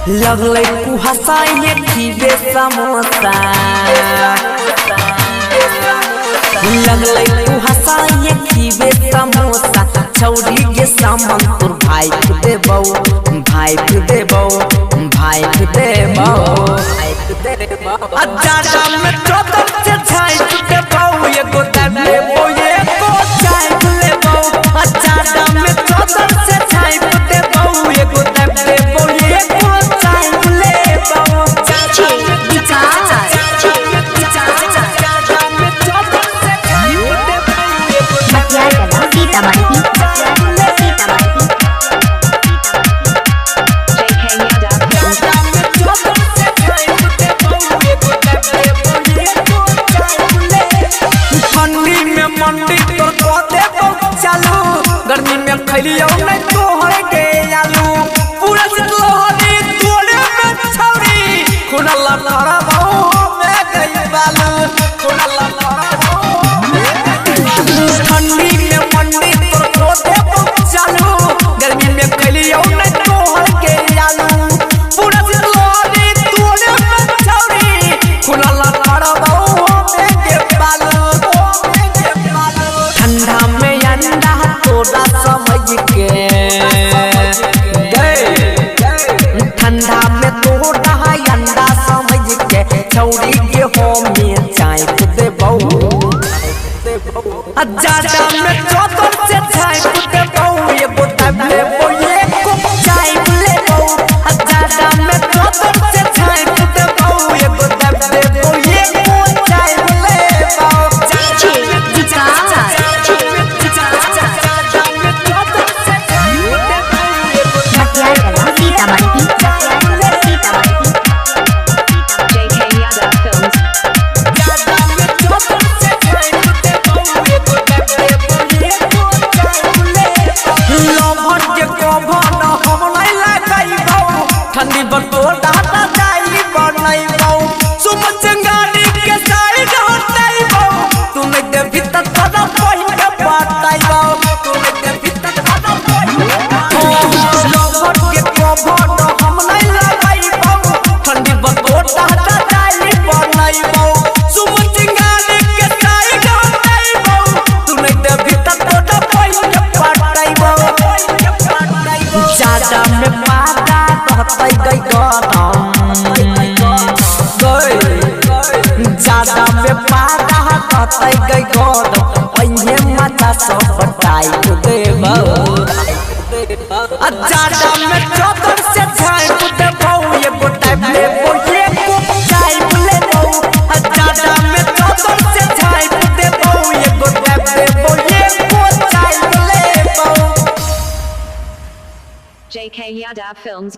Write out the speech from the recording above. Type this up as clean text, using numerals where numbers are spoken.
लगले कुहसाए खीबे समोसा लगले कुहसाए खीबे समोसा छौरी के सामान तोर भाई के देबौ भाई के देबौ भाई के देबौ अजादा में चोदर से छाई के पाऊ एगो देबौ एगो चाय लेबौ अजादा में चोदर से छाई के पाऊ एगो देबौ एगो चाय लेबौ गर्मी में खैलियो नहीं तो है के आलू पूरा लोहरी तोड़े में छौरी खुला लड़ा बहु में गई बालू खुला लड़ा ठंडी में मंडी तो खोदे चालू गर्मी में खैलियो नहीं तो है के आलू पूरा लोहरी तोड़े में छौरी खुला लड़ा बहु में गई बालू ठंडा में अंडा तोड़ा समझ के ठंडा में तोड़ा अंडा समझ के छौरी के हो में चाय देबौ अजादा में चोदर से चाय देबौ एगो देबौ एगो चाय लेबौ अजादा में चोदर से चाय देबौ एगो देबौ एगो चाय लेबौ ठंडी बटोर डाटा जाई बनैबौ सुम चिंगारी के साइड हटैबौ तू नहीं दे भीतर तोरा पहिन के बताइबौ तू नहीं दे भीतर तोरा पहिन के लोभर के कोभर हम नहीं लगाइबौ ठंडी बटोर डाटा जाई बनैबौ सुम चिंगारी के साइड हटैबौ तू नहीं दे भीतर तोरा पहिन के बताइबौ ज्यादा में पादा कहतै गई ज्यादा में पादा कहतै गई अइहे माता सब बताई देबौ ज्यादा में चोदर से छाई देबौ एगो टाइप लेबौ एगो चाय लेबौ ज्यादा में चोदर से छाई देबौ एगो टाइप लेबौ एगो चाय लेबौ jkyadav films